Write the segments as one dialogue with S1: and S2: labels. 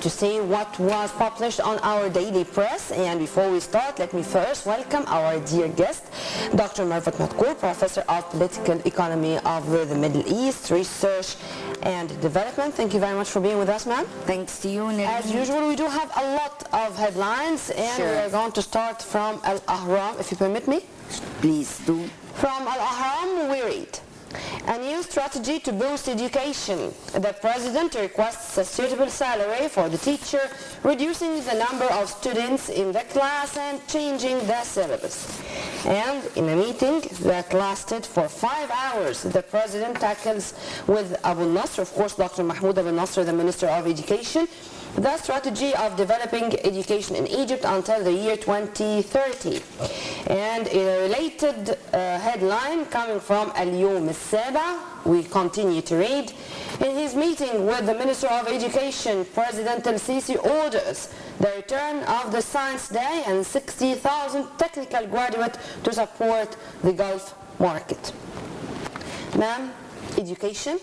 S1: to see what was published on our daily press. And before we start, let me first welcome our dear guest, Dr. Mervat Madkour, Professor of Political Economy of the Middle East, Research and Development. Thank you very much for being with us, ma'am.
S2: Thanks to you, Nelly.
S1: As usual, we do have a lot of headlines, and we are going to start from Al-Ahram, if you permit me.
S2: Please do.
S1: From Al-Ahram, we read, a new strategy to boost education. The president requests a suitable salary for the teacher, reducing the number of students in the class and changing the syllabus. And in a meeting that lasted for 5 hours, the president tackles with Abu Nasr, of course, Dr. Mahmoud Abu Nasr, the Minister of Education, the strategy of developing education in Egypt until the year 2030. And in a related headline coming from Al-Yawm Al-Saba, we continue to read, in his meeting with the Minister of Education, President Al-Sisi orders the return of the Science Day and 60,000 technical graduates to support the Gulf market. Ma'am, education.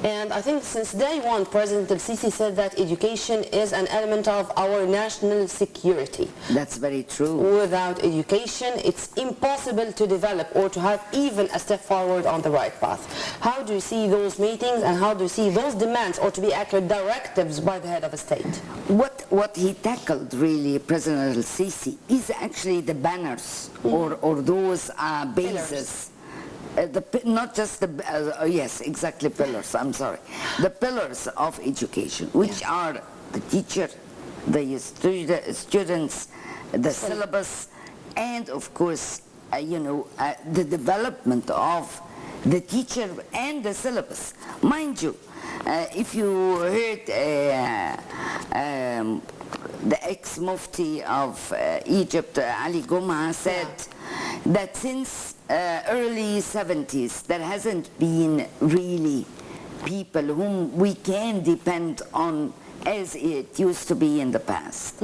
S1: And I think since day one, President Al-Sisi said that education is an element of our national security.
S2: That's very true.
S1: Without education, it's impossible to develop or to have even a step forward on the right path. How do you see those meetings, and how do you see those demands, or to be accurate, directives by the head of a state?
S2: What he tackled, really, President Al-Sisi, is actually the banners or those bases. Not just the, yes, exactly, pillars, I'm sorry. The pillars of education, which are the teacher, the students, the syllabus, and of course, the development of the teacher and the syllabus. Mind you, if you heard the ex-mufti of Egypt, Ali Goma, said that since early 70s, there hasn't been really people whom we can depend on as it used to be in the past.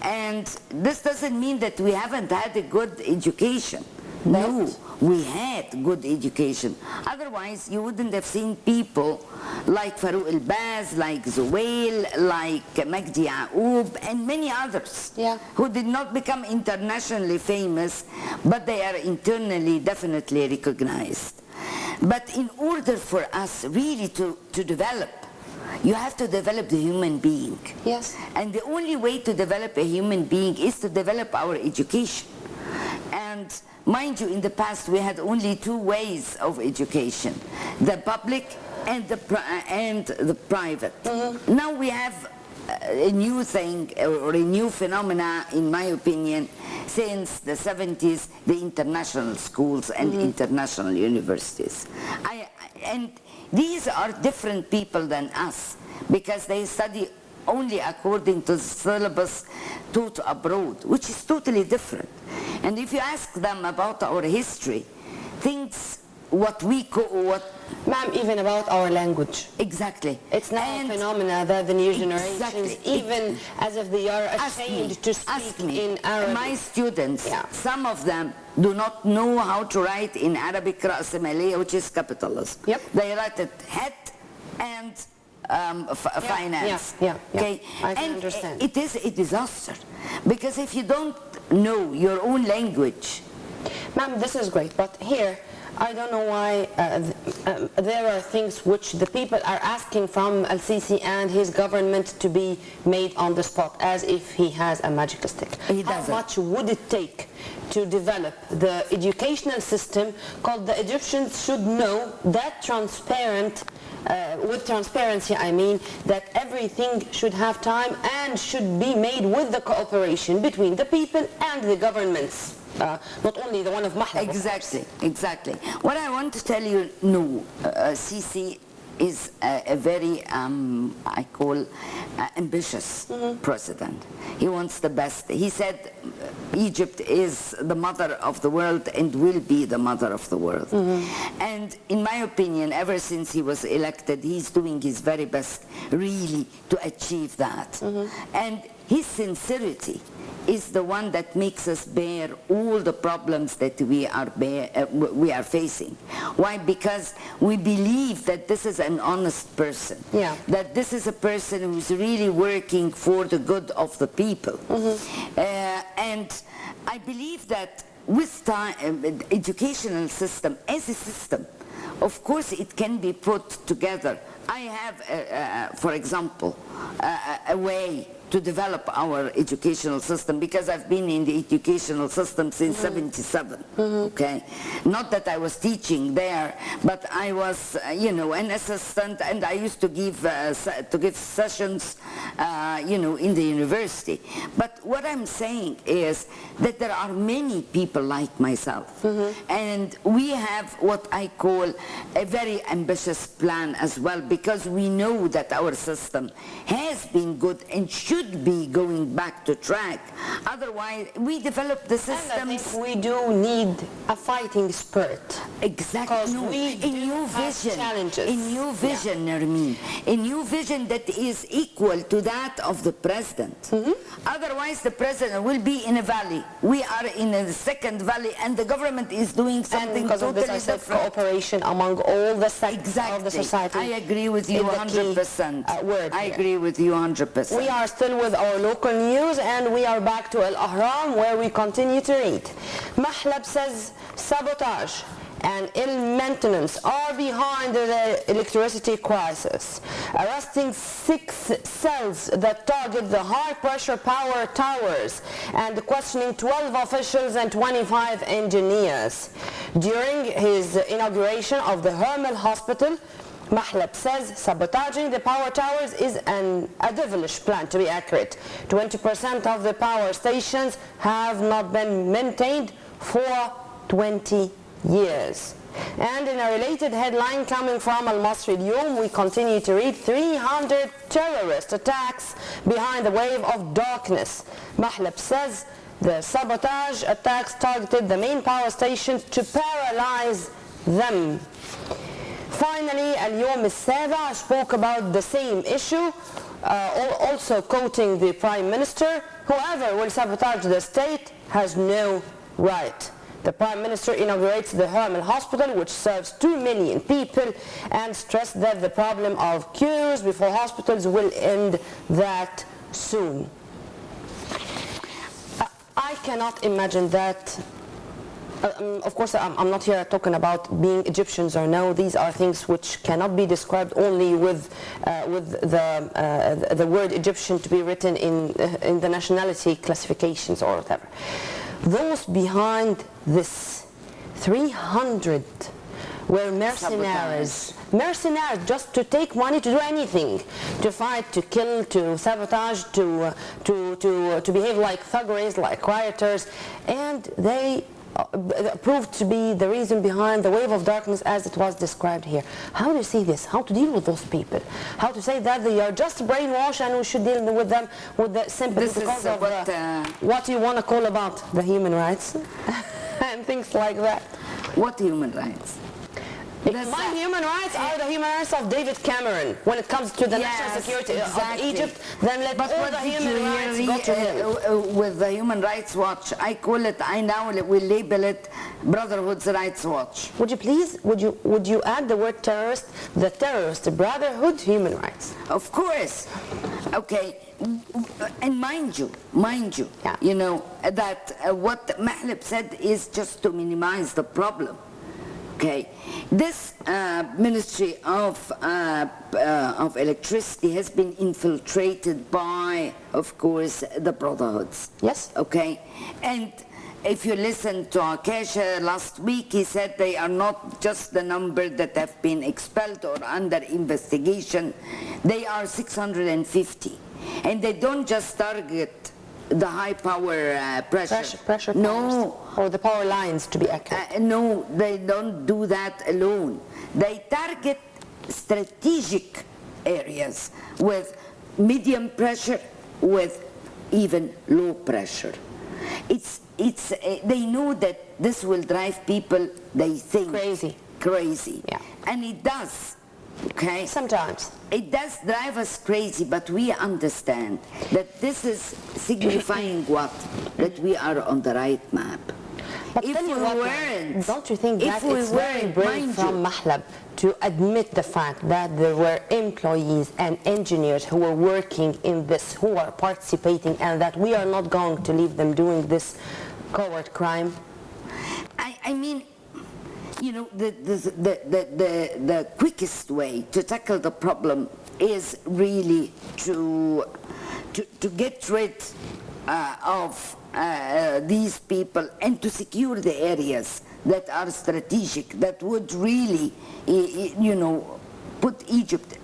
S2: And this doesn't mean that we haven't had a good education. No, we had good education. Otherwise, you wouldn't have seen people like Farouk El-Baz, like Zuwail, like Magdi Ya'oub, and many others who did not become internationally famous, but they are internally definitely recognized. But in order for us really to develop, you have to develop the human being.
S1: Yes.
S2: And the only way to develop a human being is to develop our education. And mind you, in the past we had only two ways of education, the public and the private. Now we have a new thing, or a new phenomena, in my opinion, since the 70s, the international schools and international universities. And these are different people than us, because they study only according to the syllabus taught abroad, which is totally different. And if you ask them about our history, things,
S1: Ma'am, even about our language.
S2: Exactly.
S1: It's now a phenomena that the new generations, even as if they are ashamed to speak in Arabic.
S2: My students, some of them do not know how to write in Arabic Ra'asmaliya, which is capitalism. They write it het and finance.
S1: Okay? I can understand.
S2: It is a disaster, because if you don't know your own language.
S1: Ma'am, this is great, but here, I don't know why there are things which the people are asking from Al-Sisi and his government to be made on the spot, as if he has a magic stick. How much would it take to develop the educational system called the Egyptians should know that with transparency, I mean, that everything should have time and should be made with the cooperation between the people and the governments. Not only the one of Mahlab.
S2: Exactly. What I want to tell you, no, Sisi is a very, I call, ambitious president. He wants the best. He said Egypt is the mother of the world and will be the mother of the world. And in my opinion, ever since he was elected, he's doing his very best really to achieve that. And his sincerity is the one that makes us bear all the problems that we are facing. Why? Because we believe that this is an honest person, that this is a person who's really working for the good of the people. And I believe that with time, educational system as a system, of course it can be put together. I have, for example, a way to develop our educational system, because I've been in the educational system since '77. Okay, not that I was teaching there, but I was, you know, an assistant, and I used to give sessions, you know, in the university. But what I'm saying is that there are many people like myself, and we have what I call a very ambitious plan as well, because we know that our system has been good and should be going back to track. Otherwise, we develop the systems.
S1: And I think we do need a fighting spirit.
S2: Exactly.
S1: No, we
S2: a new vision.
S1: Challenges.
S2: A new vision, Nermeen. A new vision that is equal to that of the president. Otherwise, the president will be in a valley. We are in a second valley, and the government is doing something
S1: because
S2: totally
S1: of this, I said
S2: different.
S1: Cooperation among all the sectors of the society.
S2: I agree with you 100%.
S1: Word
S2: I agree with you 100%.
S1: We are still with our local news, and we are back to Al Ahram, where we continue to read. Mahlab says sabotage and ill maintenance are behind the electricity crisis, arresting 6 cells that target the high-pressure power towers and questioning 12 officials and 25 engineers. During his inauguration of the Hermel Hospital, Mahlab says sabotaging the power towers is a devilish plan, to be accurate. 20% of the power stations have not been maintained for 20 years. And in a related headline coming from Al-Masri Al-Yawm, we continue to read 300 terrorist attacks behind the wave of darkness. Mahlab says the sabotage attacks targeted the main power stations to paralyze them. Finally, Al-Yawm Al-Saba spoke about the same issue, also quoting the Prime Minister: whoever will sabotage the state has no right. The Prime Minister inaugurates the Hermel Hospital, which serves 2 million people, and stressed that the problem of queues before hospitals will end that soon. I cannot imagine that. Of course, I'm not here talking about being Egyptians or no. These are things which cannot be described only with the word Egyptian to be written in the nationality classifications or whatever. Those behind this 300 were mercenaries. Mercenaries, just to take money to do anything, to fight, to kill, to sabotage, to behave like thuggeries, like rioters, and they proved to be the reason behind the wave of darkness as it was described here. How do you see this? How to deal with those people? How to say that they are just brainwashed and we should deal with them with the sympathy because of what you want to call about the human rights and things like that.
S2: What human rights?
S1: My human rights are the human rights of David Cameron. When it comes to the national security of Egypt, then let all the human rights go to him.
S2: With the Human Rights Watch, I call it, I now will label it Brotherhood's Rights Watch.
S1: Would you please, would you add the word terrorist, the terrorist brotherhood human rights?
S2: Of course. Okay. And mind you, you know, that what Mahlab said is just to minimize the problem. Okay, this Ministry of Electricity has been infiltrated by, of course, the Brotherhoods.
S1: Yes.
S2: Okay, and if you listen to Akash last week, he said they are not just the number that have been expelled or under investigation. They are 650, and they don't just target the high power pressure.
S1: No. Or the power lines, to be accurate.
S2: No, they don't do that alone. They target strategic areas with medium pressure, with even low pressure. They know that this will drive people, they think,
S1: crazy.
S2: Yeah. And it does. Okay?
S1: Sometimes.
S2: It does drive us crazy, but we understand that this is signifying what? That we are on the right map.
S1: But
S2: If
S1: tell
S2: we
S1: you what,
S2: weren't,
S1: don't you think that
S2: if we
S1: it's very
S2: weren't,
S1: brave
S2: mind
S1: from
S2: you,
S1: Mahlab to admit the fact that there were employees and engineers who were working in this, who are participating, and that we are not going to leave them doing this coward crime?
S2: I mean, you know, the quickest way to tackle the problem is really to get rid of these people and to secure the areas that are strategic, that would really, you know, put Egypt,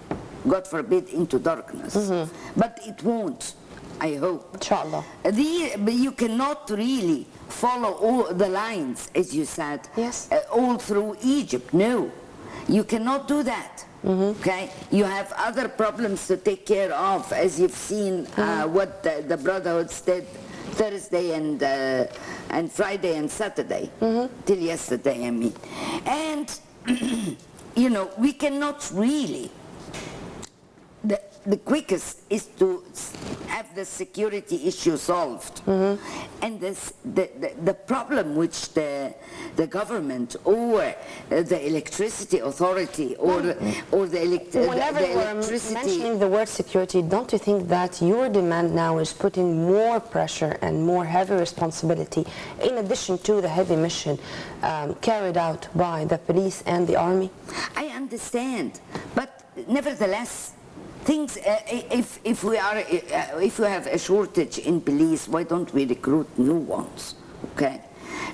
S2: God forbid, into darkness. But it won't, I hope.
S1: Inshallah.
S2: But you cannot really follow all the lines, as you said,
S1: Yes.
S2: all through Egypt. No, you cannot do that. Okay, you have other problems to take care of, as you've seen what the Brotherhood did Thursday and Friday and Saturday, till yesterday, I mean. And, you know, we cannot really, the quickest is to have the security issue solved. And the problem which the government or the electricity authority or the
S1: Whenever we're mentioning the word security, don't you think that your demand now is putting more pressure and more heavy responsibility, in addition to the heavy mission carried out by the police and the army?
S2: I understand, but nevertheless, things. If we have a shortage in police, why don't we recruit new ones? Okay,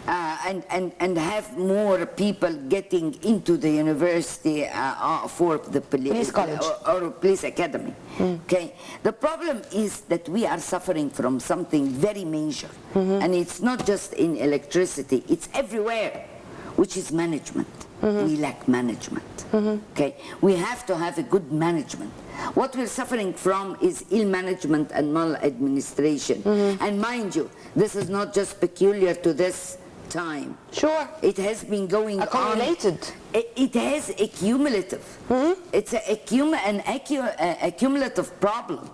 S2: and have more people getting into the university for the police
S1: college
S2: or police academy. Okay, the problem is that we are suffering from something very major, and it's not just in electricity; it's everywhere, which is management. We lack management. Okay, we have to have a good management. What we're suffering from is ill management and maladministration. And mind you, this is not just peculiar to this time.
S1: Sure.
S2: It has been going
S1: accumulated.
S2: on. It has a cumulative. It's a cumulative problem.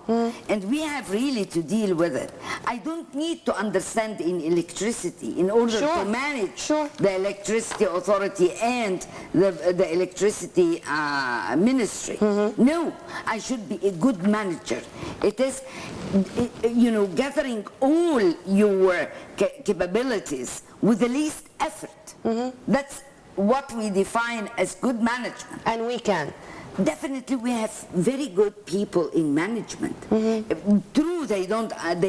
S2: And we have really to deal with it. I don't need to understand in electricity in order to manage the electricity authority and the electricity ministry. No, I should be a good manager. It is, you know, gathering all your capabilities with the least effort. That's what we define as good management.
S1: And we can.
S2: Definitely we have very good people in management. True, they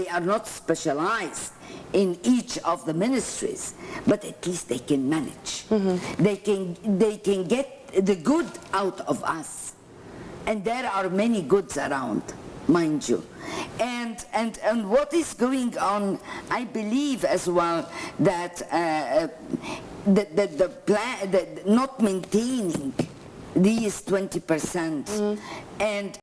S2: are not specialized in each of the ministries, but at least they can manage. They can get the good out of us. And there are many goods around, mind you. And what is going on, I believe as well, that the plan, not maintaining these 20% and